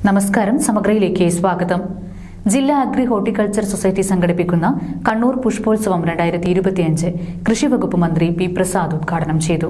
നമസ്കാരം, സമഗ്രയിലേക്ക് സ്വാഗതം. ജില്ലാ അഗ്രി ഹോർട്ടിക്കൾച്ചർ സൊസൈറ്റി സംഘടിപ്പിക്കുന്ന കണ്ണൂർ പുഷ്പോത്സവം 2025 കൃഷിവകുപ്പ് മന്ത്രി പി പ്രസാദ് ഉദ്ഘാടനം ചെയ്തു.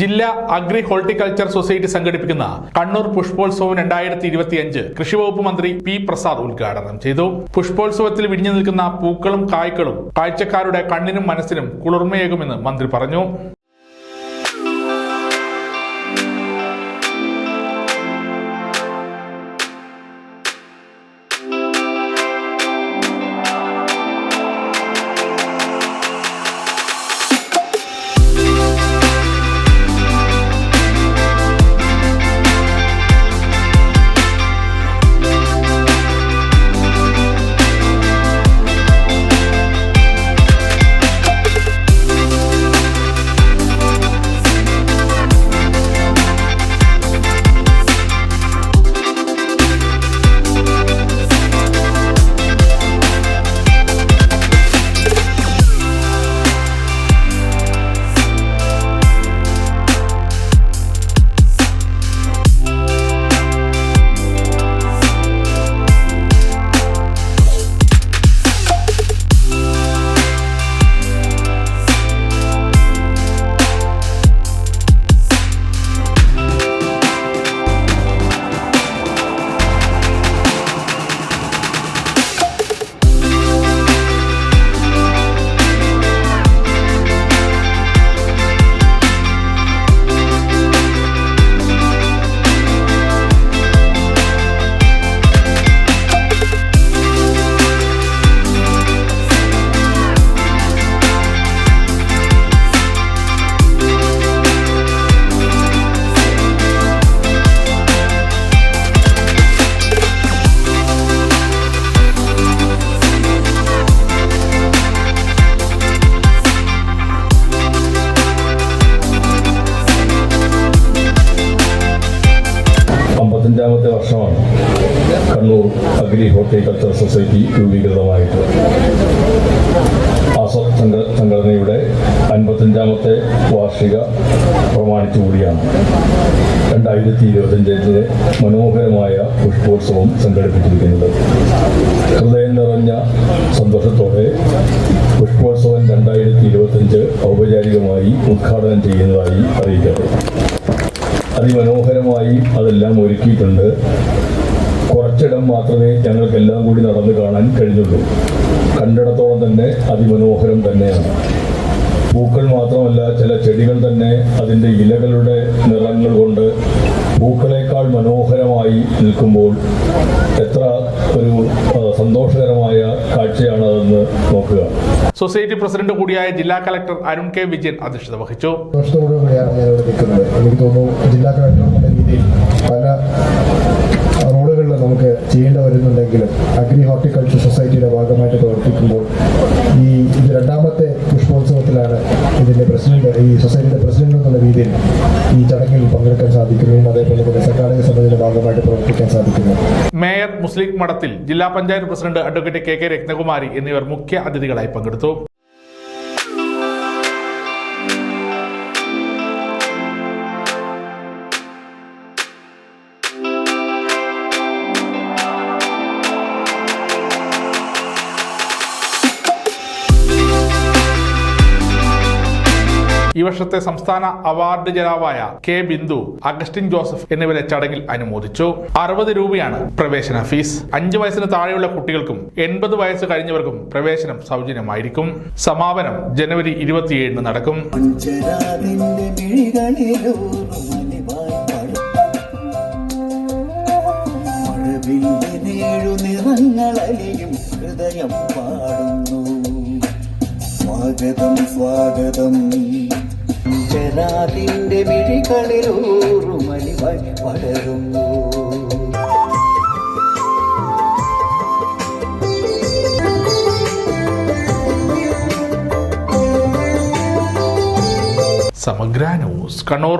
ജില്ലാ അഗ്രി ഹോർട്ടിക്കൾച്ചർ സൊസൈറ്റി സംഘടിപ്പിക്കുന്ന കണ്ണൂർ പുഷ്പോത്സവം 2025 കൃഷിവകുപ്പ് മന്ത്രി പി പ്രസാദ് ഉദ്ഘാടനം ചെയ്തു. പുഷ്പോത്സവത്തിൽ വിരിഞ്ഞു നിൽക്കുന്ന പൂക്കളും കായ്ക്കളും കാഴ്ചക്കാരുടെ കണ്ണിനും മനസ്സിനും കുളിർമയേകുമെന്ന് മന്ത്രി പറഞ്ഞു. അഞ്ചാമത്തെ വർഷമാണ് കണ്ണൂർ അഗ്രി ഹോർട്ടിക്കൾച്ചർ സൊസൈറ്റി രൂപീകൃതമായിട്ട്. ആ സംഘടനയുടെ 55ാമത്തെ വാർഷിക പ്രമാണിച്ചുകൂടിയാണ് 2025 മനോഹരമായ പുഷ്പോത്സവം സംഘടിപ്പിച്ചിരിക്കുന്നത്. ഹൃദയം നിറഞ്ഞ സന്തോഷത്തോടെ പുഷ്പോത്സവം 2025 ഔപചാരികമായി ഉദ്ഘാടനം ചെയ്യുന്നതായി അറിയിക്കട്ടെ. അതിമനോഹരമായി അതെല്ലാം ഒരുക്കിയിട്ടുണ്ട്. കുറച്ചിടം മാത്രമേ ഞങ്ങൾക്കെല്ലാം കൂടി നടന്നു കാണാൻ കഴിഞ്ഞുള്ളൂ. കണ്ടിടത്തോളം തന്നെ അതിമനോഹരം തന്നെയാണ്. പൂക്കൾ മാത്രമല്ല, ചില ചെടികൾ തന്നെ അതിൻ്റെ ഇലകളുടെ നിറങ്ങൾ കൊണ്ട് പൂക്കളേക്കാൾ മനോഹരമായി നിൽക്കുമ്പോൾ എത്ര ഒരു സന്തോഷകരമായ കാഴ്ചയാണ് അതെന്ന് നോക്കുക. സൊസൈറ്റി പ്രസിഡന്റ് കൂടിയായ ജില്ലാ കളക്ടർ അരുൺ കെ വിജയൻ അധ്യക്ഷത വഹിച്ചു. എനിക്ക് തോന്നുന്നു ജില്ലാ കളക്ടർ എന്ന രീതിയിൽ പല റോളുകളിൽ നമുക്ക് ചെയ്യേണ്ടി വരുന്നുണ്ടെങ്കിലും അഗ്രി ഹോർട്ടിക്കൾച്ചർ സൊസൈറ്റിയുടെ ഭാഗമായിട്ട് പ്രവർത്തിക്കുമ്പോൾ ഇത് രണ്ടാമത്തെ പുഷ്പോത്സവത്തിലാണ് ഇതിന്റെ പ്രസിഡന്റ്, ഈ സൊസൈറ്റിയുടെ പ്രസിഡന്റ് എന്നുള്ള രീതിയിൽ ഈ ചടങ്ങിൽ പങ്കെടുക്കാൻ സാധിക്കുന്നതും അതേപോലെ തന്നെ സംഘാടക സമിതിയുടെ ഭാഗമായിട്ട് പ്രവർത്തിക്കാൻ സാധിക്കുന്നു. മേയർ മുസ്ലിം മഠത്തിൽ, ജില്ലാ panchayat president advocate K Ratnakumari എന്നിവർ മുഖ്യ അതിഥികളായി പങ്കെടുത്തു. ഈ വർഷത്തെ സംസ്ഥാന അവാർഡ് ജേതാവായ കെ ബിന്ദു, അഗസ്റ്റിൻ ജോസഫ് എന്നിവരെ ചടങ്ങിൽ അനുമോദിച്ചു. 60 രൂപയാണ് പ്രവേശന ഫീസ്. 5 വയസ്സിന് താഴെയുള്ള കുട്ടികൾക്കും 80 വയസ്സ് കഴിഞ്ഞവർക്കും പ്രവേശനം സൗജന്യമായിരിക്കും. സമാപനം ജനുവരി 27 നടക്കും. സ്വാഗതം സ്വാഗതം ജനാതിന്റെ മിഴികളിലൂറുമലിവായി വളരുന്നു. സമഗ്ര ന്യൂസ്, കണ്ണൂർ.